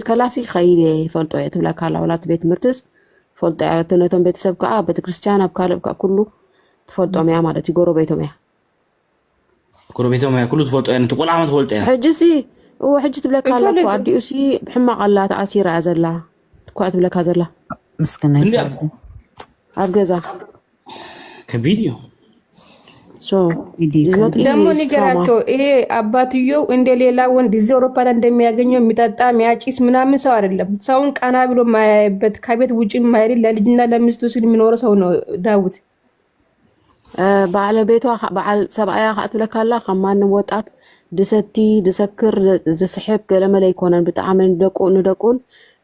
كلاسي خيري فلتو يتبلا كلا ولات بيت مرتس فلتو تنتم بيت سبكا بيت كريستيان بكالب كله تفلتو ميا مالتي غورو بيتو ميا كله تفلتو يعني تقول عم تفلتو يعني حجسي هو حج تبلا كلا كو اديوسي بحما قلا تاثير ازلا كو تبلا كازلا مسكنا يسال አገዛ ከቪዲዮ ደግሞ ንገራቸው። ይሄ አባትየው እንደ ሌላ ወንድ እዚህ አውሮፓ ላይ እንደሚያገኘው የሚጠጣ የሚያጭስ ምናምን ሰው አይደለም። ሰውን ቀና ብሎ ማያይበት ከቤት ውጪ ማይል ለልጅና ለሚስቱ ሲል የሚኖር ሰው ነው ዳዊት። ባለቤቷ በዓል ሰብአያ ካትለካላ ከማንም ወጣት ድሰቲ ድሰክር ዝስሕብ ገለመለ ይኮነን ብጣዕሚ ንደቁን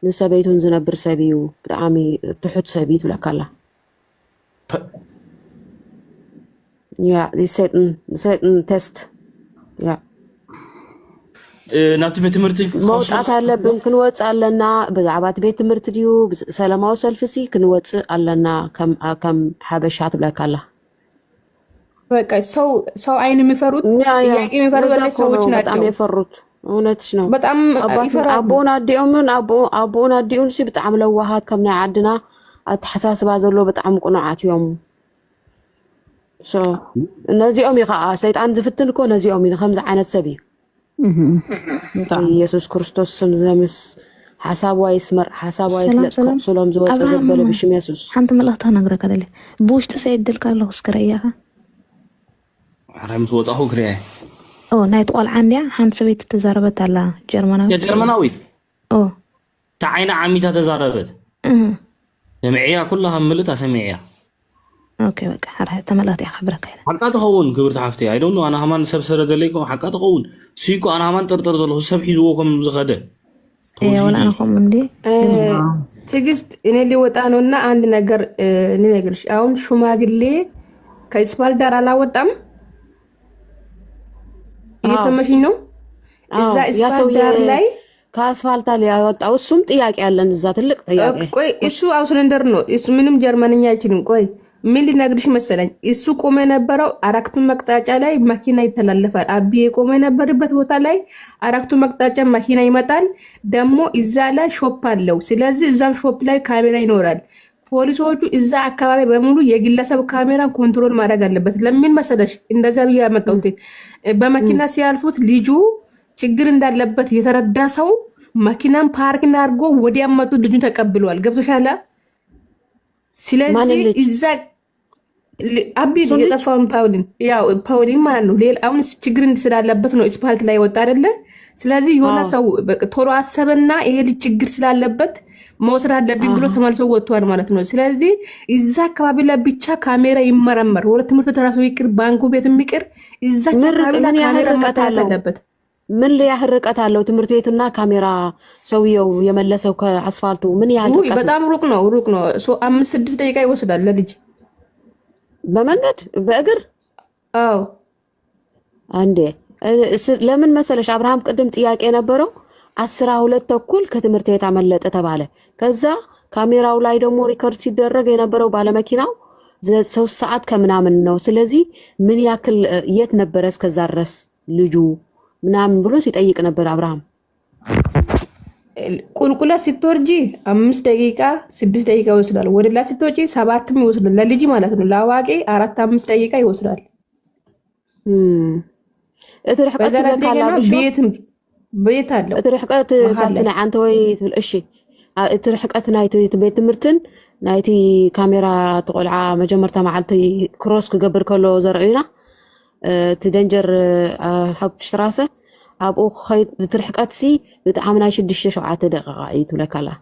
ንሰበይቱን ዝነብር ሰብዩ ብጣዕሚ ትሑት ሰብይ ትብለካላ Ja, die Satan Test. Ja. ናብቲ ቤት ትምህርቲ መውጣት አለብን ክንወጽ አለና በዛዕባት ቤት ትምህርቲ ዲዩ ሰላማዊ ሰልፍሲ ክንወጽ አለና ከም ሐበሻ ትብለካላ በቃ ሰው አይን የሚፈሩት ጥያቄ የሚፈሩት ሰዎች ናቸው። በጣም የፈሩት እውነትሽ ነው። በጣም ይፈራሉ። አቦና ዲኡን ሲ በጣም ለዋሃት ከምና ዓድና አተሐሳስባ ዘሎ በጣም ቁኑዓት እዮም ነዚኦም ይኸዓ ሰይጣን ዝፍትን እኮ ነዚኦም እዩ ከምዚ ዓይነት ሰብ እዩ ኢየሱስ ክርስቶስ ስም ዘምስ ሓሳብዋ ይስመር ሓሳብዋ ይፍለጥ ሰሎም ዝወፅእ ዘበለ ብሽም ኢየሱስ ሓንቲ መልእኽቲ ክነግረካ ደለ ብውሽጢ ሰይድልካ ኣለኹ እስክረእያኻ ምስ ወፃኹ ክርያ ናይቲ ቆልዓ እንድያ ሓንቲ ሰበይቲ ተዛረበት ኣላ ጀርመናዊት ተዓይና ዓሚታ ተዛረበት ሰሚዕያ ኩላها ምልታ ሰሚዕያ اوكي بقى حرها تملات يا خبرك حقا تخون كبرت حفتي اي دونت نو انا همان سبسره دليكم حقا تخون سيكو انا همان طرطر زلو سب حيزوكم زخده ايه ولا انا كم عندي تيجست እኔ ሊወጣ ነውና አንድ ነገር ልነግርሽ አሁን ሹማግሌ ከስፓል ዳር አላወጣም እየሰማሽኝ ነው እዛ ስፓል ዳር ላይ ከአስፋልት ላይ ያወጣው እሱም ጥያቄ ያለን እዛ ትልቅ ጥያቄ ቆይ እሱ አውስለንደር ነው እሱ ምንም ጀርመንኛ አይችልም ቆይ ምን ልነግርሽ መሰለኝ እሱ ቆመ ነበረው አራክቱ መቅጣጫ ላይ መኪና ይተላለፋል አቢ ቆመ ነበርበት ቦታ ላይ አራክቱ መቅጣጫ መኪና ይመጣል ደሞ እዛ ላይ ሾፕ አለው ስለዚህ እዛም ሾፕ ላይ ካሜራ ይኖራል ፖሊሶቹ እዛ አካባቢ በሙሉ የግለሰብ ካሜራ ኮንትሮል ማድረግ አለበት ለምን መሰለሽ እንደዛ ብዬ ያመጣሁት በመኪና ሲያልፉት ልጁ ችግር እንዳለበት የተረዳ ሰው መኪናን ፓርክ አድርጎ ወዲያ መጡ ልጁን ተቀብሏል ገብቶሻል ስለዚህ እዛ አቢ የጠፋውን ፓውሊን ማለት ነው ሌላ አሁን ችግር ስላለበት ነው ስፓልት ላይ ወጣ አይደለ ስለዚህ የሆነ ሰው ቶሎ አሰበና ይሄ ልጅ ችግር ስላለበት መውሰድ አለብኝ ብሎ ተመልሶ ወጥቷል ማለት ነው ስለዚህ እዛ አካባቢ ላይ ብቻ ካሜራ ይመረመር ወደ ትምህርት ተራሱ ይቅር ባንኩ ቤትም ይቅር እዛ አካባቢ ላይ ካሜራ አለበት ምን ያህል ርቀት አለው ትምህርት ቤቱና ካሜራ ሰውየው የመለሰው ከአስፋልቱ ምን ያህል ርቀት በጣም ሩቅ ነው 5-6 ደቂቃ ይወስዳል ለልጅ በመንገድ በእግር አዎ አንዴ ለምን መሰለሽ አብርሃም ቅድም ጥያቄ ነበረው 12 ተኩል ከትምህርት ቤት አመለጠ ተባለ ከዛ ካሜራው ላይ ደግሞ ሪከርድ ሲደረግ የነበረው ባለመኪናው 3 ሰዓት ከምናምን ነው ስለዚህ ምን ያክል የት ነበር እስከዛ ድረስ ልጁ ምናምን ብሎ ሲጠይቅ ነበር አብርሃም ቁልቁላ ሲትወርጂ 5 ደቂቃ 6 ደቂቃ ይወስዳል ወደላ ሲትወጪ 7 ይወስዳል ለልጅ ማለት ነው ለአዋቂ 4-5 ደቂቃ ይወስዳል እትርሕቀት ቤት አለው እትርሕቀት ካብትና አንተ ወይ ትብል እሺ እትርሕቀት ናይቲ ቤት ትምህርትን ናይቲ ካሜራ ተቆልዓ መጀመርታ መዓልቲ ክሮስ ክገብር ከሎ ዘርኡና تدنجر حب شراسة أبو خيط بترحقات سي بتعامل 6-7 دقائق عيت ولا كلا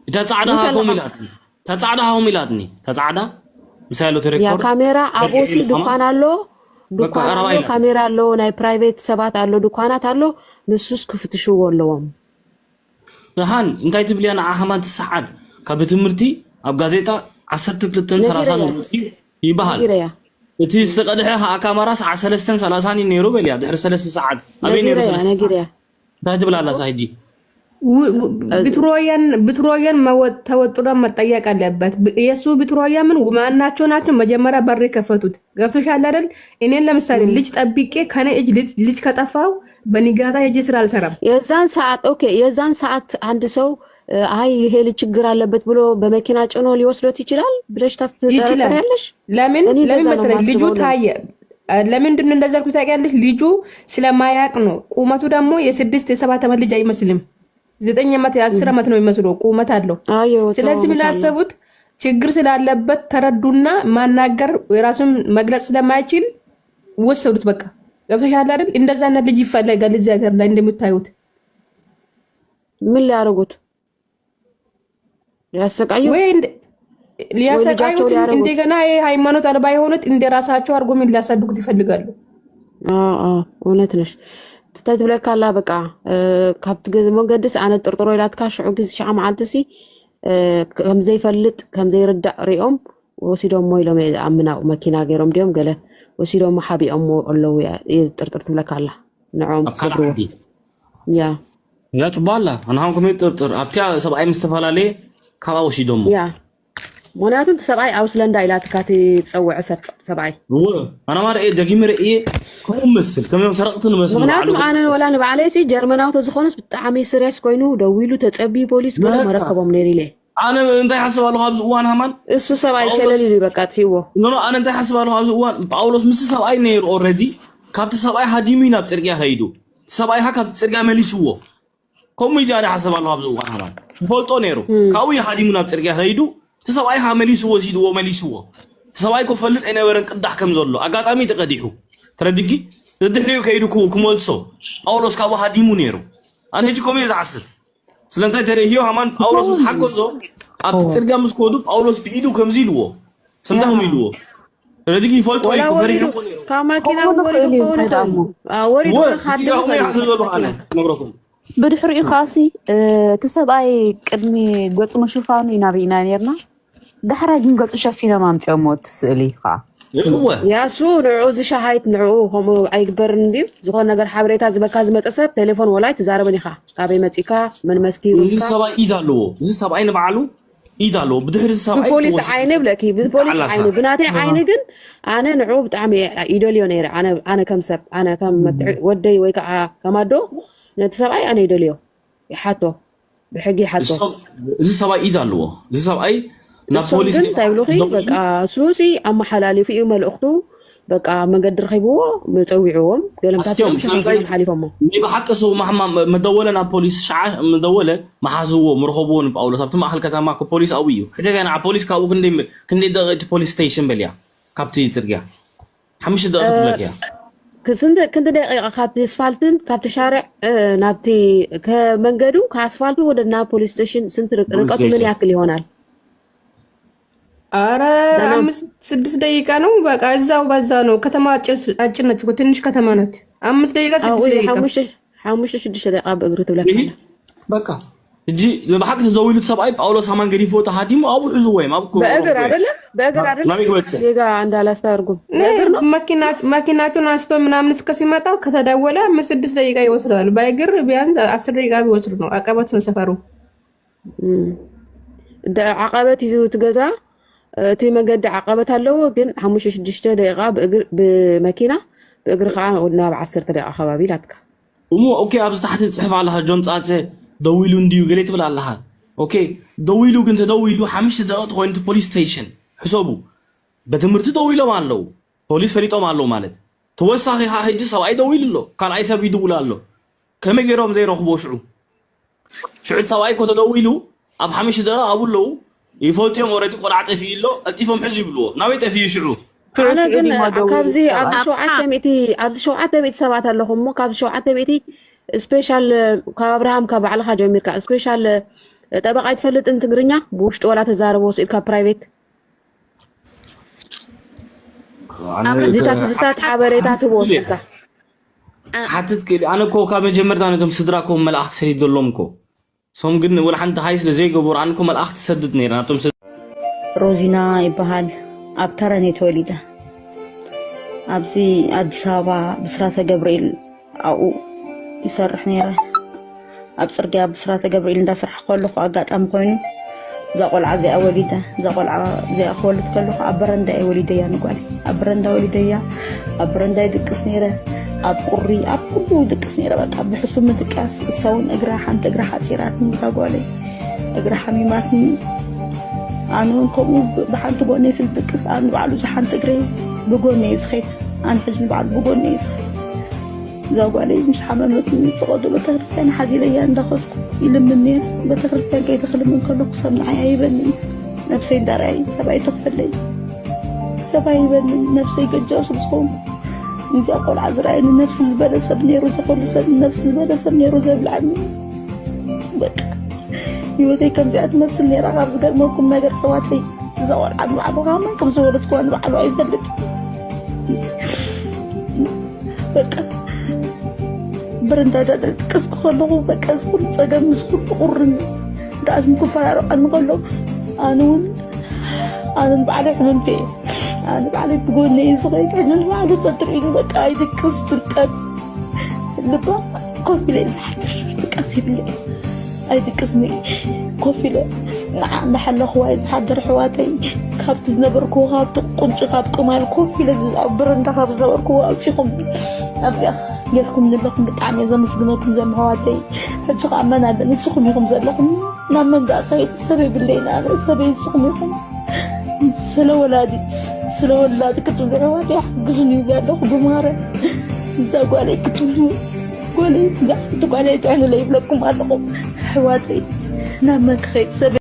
تتصعدها كوميلاتني تتصعدها مثال تريكورد يا كاميرا أبو سي دكان له كاميرا له ناي برايفت سبات له دكانات له نسوس كفتشو ولهم دهان انتي تبلي انا احمان تسعد كبتمرتي اب غازيتا 12 30 يبحال እቲ ዝተቀድሐ ካሜራ ሰዓት 3:30 ነይሩ በልያ ድሕሪ 3 ሰዓት አበይ ነይሩ ነግሪያ እንታይ ትብላላ ሳይጂ ብትሮያን ተወጥሮ መጠየቅ አለበት። የሱ ብትሮያ ምን ማናቸው ናቸው? መጀመሪያ በር የከፈቱት ገብቶሻል አይደል? እኔን ለምሳሌ ልጅ ጠብቄ ከኔ እጅ ልጅ ከጠፋው በንጋታ ሄጄ ስራ አልሰራም። የዛን ሰዓት ኦኬ፣ የዛን ሰዓት አንድ ሰው አይ ይሄ ልጅ ችግር አለበት ብሎ በመኪና ጭኖ ሊወስዶት ይችላል ብለሽ ታስተዳደሪያለሽ? ለምን መሰለኝ ልጁ ታየ። ለምንድን ነው እንደዛ አልኩት ታውቂያለሽ? ልጁ ስለማያውቅ ነው። ቁመቱ ደግሞ የ6 የ7 ዓመት ልጅ አይመስልም። 9 ዓመት 10 ዓመት ነው የሚመስለው ቁመት አለው። ስለዚህ ምን አሰቡት? ችግር ስላለበት ተረዱና ማናገር የራሱን መግለጽ ስለማይችል ወሰዱት። በቃ ገብቶሻል አይደል? እንደዛ አይነት ልጅ ይፈለጋል እዚህ ሀገር ላይ እንደምታዩት። ምን ሊያደርጉት? ሊያሰቃዩ ወይ ሊያሰቃዩት፣ እንደገና ሃይማኖት አልባ የሆኑት እንደራሳቸው አድርጎ ምን ሊያሳድጉት ይፈልጋሉ። እውነት ነሽ። ተትብለካላ በቃ ካብት ገዝ መንገድስ አነ ጥርጥሮ ኢላትካ ሽዑ ግዝ ሻዓ መዓልትሲ ከም ዘይፈልጥ ከም ዘይርዳእ ሪኦም ወሲዶም ሞይሎም አምናው መኪና ገይሮም ዲዮም ገለ ወሲዶም ሓቢኦም ኣለው ጥርጥር ትብለካላ ንዖም ያ ጽባላ አናሁን ከመይ ጥርጥር ኣብቲያ ሰብኣይ ምስተፈላለየ ካብኣ ወሲዶም ያ ሞናቱን ሰብኣይ አውስለንዳ ኢላትካ ትጸውዕ ሰብኣይ አና ማርኤ ደጊመ ርእየ ከም መስል ከም ሰረቅትን መስል ሞናቱ አነ ወላ ንባዕለይሲ ጀርመናውቶ ዝኾነስ ብጣዕሚ ስሪየስ ኮይኑ ደዊሉ ተጸቢ ፖሊስ ገለ መረከቦም ነይሪለ አነ እንታይ ሓስባለሁ ኣብዚ እዋን ሃማን እሱ ሰብኣይ ሸለሊሉ በቃ ጥፊዎ ኖ አነ እንታይ ሓስባለሁ ኣብዚ እዋን ጳውሎስ ምስ ሰብኣይ ነይሩ ኦልሬዲ ካብቲ ሰብኣይ ሃዲሙ ናብ ጽርግያ ኸይዱ ሰብኣይ ካብቲ ጽርግያ መሊስዎ ከምኡ ኢሉ ኣነ ሓስባለሁ ኣብዚ እዋን ሃማን ፈልጦ ነይሩ ካብኡ ሃዲሙ ናብ ጽርግያ ኸይዱ ተሰብኣይ መሊስዎ ሲድዎ መሊስዎ ተሰብኣይ ኮፈልጥ አይነበረን ቅዳሕ ከም ዘሎ አጋጣሚ ተቀዲሑ ተረድኪ ድሕሪኡ ከይዱ ኩመልሶ ጳውሎስ ካብኡ ሃዲሙ ነይሩ ኣነ ሄጂ ኮሜ ዝዓስብ ስለንታይ ተረሂዮ ሃማን ጳውሎስ ምስ ሓገዞ ኣብቲ ጽርግያ ምስ ከዱ ጳውሎስ ብኢዱ ከምዚ ኢልዎ ሰምታሁም ኢልዎ ተረድኪ ይፈልጦ እዩ ፈሪሑ ካብ ማኪና ወሪዱ ተዳሙ ወሪዱ ሓዲሙ ነግረኩም ብድሕሪኡ ካሲ ተሰብኣይ ቅድሚ ገጽ መሽፋኑ ኢና ነርና دحرا جنقص شافينا ما متأموت سألي خا. يا سو نعو زشاهيت نعو هم أيكبرن ديو زخون نجار حبريتها زبكاز متأسف تليفون ولاي تزاربني خا كابي متيكا من مسكين. زي سبا إيدالو زي سبا أين بعلو إيدالو بدهر سبا. بوليس عينه بلكي بوليس عينه بناتي عينه جن أنا نعو بتعمي إيدوليونير أنا كم سب أنا كم ودي ويكا كمادو نتسبعي أنا إيدوليو يحطو بحقي حطو. زي سبا إيدالو زي سبا أي نابوليس تايبلوخي بقى سوسي اما حلالي في يوم الاخطو بقى ما قدر خيبوه متصوعوهم قالهم تاتيهم حليفهم يبقى حق سو محمد مدوله نابوليس شعا مدوله ما حازوه مرخبون باولو سبت ما اهل كتما كو بوليس قويو حتى كان على بوليس كاو كندي دغت بوليس ستيشن بليا كابتي ترجع حمش دغت بلكيا كنت دقيقه كابتي اسفالتن كابتي شارع نابتي كمنجدو كاسفالتو ودنا بوليس ستيشن سنت رقته من ياكل يሆናል አረ 5-6 ደቂቃ ነው በቃ እዛው በዛ ነው ከተማ አጭር ነች ትንሽ ከተማ ነች 5 ደቂቃ 6 ደቂቃ 5-6 ደቂቃ በእግሩ ትብለካለ በቃ እጂ ለባህቅ ተደውሉ ሰብአይ ጳውሎስ ሃማን ገዲፎ ተሃዲሙ አቡ ሕዙ ወይ ማብኮ በእግር አይደለ ዜጋ እንዳላስተርጉም በእግር ነው መኪናቹን አንስቶ ምናምን እስከ ሲመጣ ከተደወለ 5-6 ደቂቃ ይወስዳል በእግር ቢያንስ 10 ደቂቃ ቢወስድ ነው አቀበት ነው ሰፈሩ አቀበት ይዞ ትገዛ تي مجد عقبت هلو جن حمش 6 دقيقة بمكينة بأجر خان ودنا ب10 دقيقة خبابي لاتك. ومو أوكي أبز تحت تصحف على جون ساعة دويلون ديو قلت ولا على أوكي دويلو كنت دويلو 5 دقائق تخوين تو بوليس ستيشن حسابه بتمرت دويلو مالو بوليس فريتو مالو مالت توسخي ها هجي سواي دويلو كان عايز فيديو ولا له كم يجرهم زي رخبو شعود سواي كنت دويلو أب 5 دقائق أقول له يفوتهم وريتي قرعت في له أتفهم حزب له ناويت في شعور أنا قلنا كابزي أبد شو عتمتي سبعة لهم مو كابز شو عتمتي سبيشال كابراهام كابعلى حاجة أمريكا سبيشال تبقى يتفلت أنت قرنيا بوشت ولا تزارب وصل كبرايفت زيتات حبريتات بوشتها حتى تقولي أنا كو كابن جمرت أنا تم صدراكم ملأخ سريد لهمكو سوم قلنا ولا حنت هايس لزي قبور عنكم الأخ تسددني أنا تم روزينا يبهال أبترني توليده أبزي أدي سابا بسرعة جبريل أو يصرحني ኣብ ፅርግያ ብስራተ ገብርኤል እንዳስራሕ ከለኹ ኣጋጣሚ ኮይኑ እዛ ቆልዓ እዚኣ ወሊዳ እዛ ቆልዓ እዚኣ ክወልድ ከለኹ ኣብ በረንዳ እየ ወሊደያ ንጓል ኣብ በረንዳ ወሊደያ ኣብ በረንዳ ይድቅስ ነይረ ኣብ ቁሪ ኣብ ኩሉ ይድቅስ ነይረ በቃ ብሕሱም ምድቃስ እሳውን እግራ ሓንቲ እግራ ሓፂራትኒ እዛ ጓለይ እግራ ሓሚማትኒ ኣነ እውን ከምኡ ብሓንቲ ጎነይ ስልድቅስ ኣነ ባዕሉ ሓንቲ እግረ ብጎነይ ዝኸይድ ኣነ ሕጂ ባዕሉ ብጎነይ ዝኸይድ እዛ ጓለይ ምስ ሓመመትኒ ፍቐዱ ቤተክርስትያን ሓዚለያ እንዳኸድኩ ይልምኒ ቤተክርስትያን ከይደ ክልምን ከለኩ ሰብ ንዓይ ኣይበንን ነፍሰይ እንዳርኣይ ሰብኣይ ተኽፈለይ ሰብኣይ ይበንን ነፍሰይ ገጃው ስለዝኾኑ እዚኣ ቆልዓ ዝረኣየኒ ነፍሲ ዝበለ ሰብ ነይሩ ዘኽእሉ ሰብ ነፍሲ ዝበለ ሰብ ነይሩ ዘብልዓኒ በቃ ህይወተይ ከምዚኣ ትመስል ነይራ ካብ ዝገርመኩም ነገር ሕዋተይ እዛ ቆልዓ ንባዕሉ ከመይ ከም ዝወለድክዋ ንባዕሉ ኣይፈልጥ በቃ برندا دقس كله بقى كل صدام مسكول قرن داش مكفار أنا كله أنا بعد حممتي أنا بعد بقول لي صغير أنا بعد تدرين بقى يدقس بركات لبا كوفي حتى تكسب لي يدقسني كوفي محل أخوي حضر حواتي خابت زنبركو خابت قنش خابت كمال كوفي برندا خابت زنبركو أوتيكم أبي يلكم نبلكم بتعمي زي مسجنكم زي مهواتي حتى أمانة نسخم يكم زلكم نعمل دقيق سبب الليل أنا سبب يسخم يكم سلو ولادي كتب العواتي حقزني ولادك بمارة زاقوا علي كتبوا قولي زحتوا علي تعالوا لي بلكم ألقوا حواتي نعمل خير سبب